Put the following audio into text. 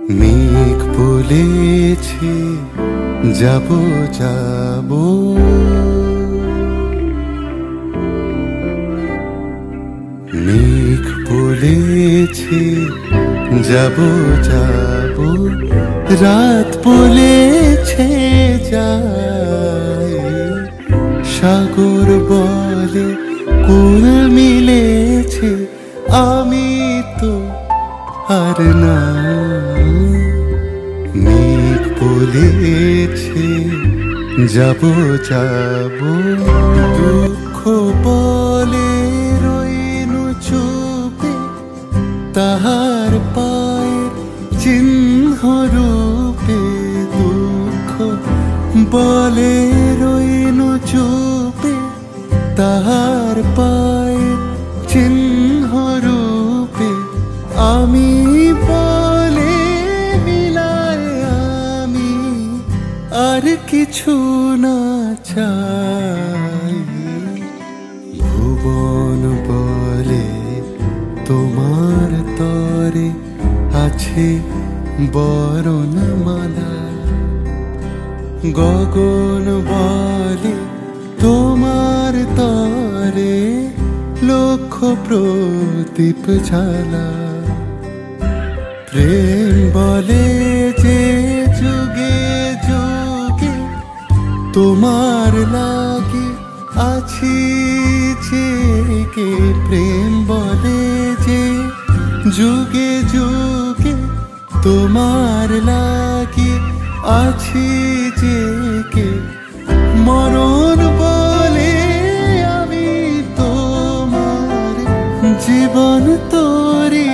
মেঘ বলেছে যাব যাব, মেঘ বলেছে যাব যাব, রাত বলেছে যায়, সাগর বলে কুল মিলেছে, আমি তো আর না। মেঘ বলেছে যাব যাব, দুঃখ বলে রইনু চুপে, তাহার পায়ের চিহ্ন রূপে। দুঃখ বলে রইনু চুপে, তাহার পায়ের চিহ্ন রূপে। আমি বলে মিলায় আমি আর কিছু না চাই। ভুবন বলে তোমার তরে আছে বরণমালা, গগন বলে তোমার তরে লক্ষ প্রদীপ জ্বালা। প্রেম বলে যে যুগে যুগে তোমার লাগে আছি জেগে। প্রেম বলে যে যুগে যুগে তোমার লাগে আছি জেগে। মরণ বলে আমি তোমার জীবন তোরে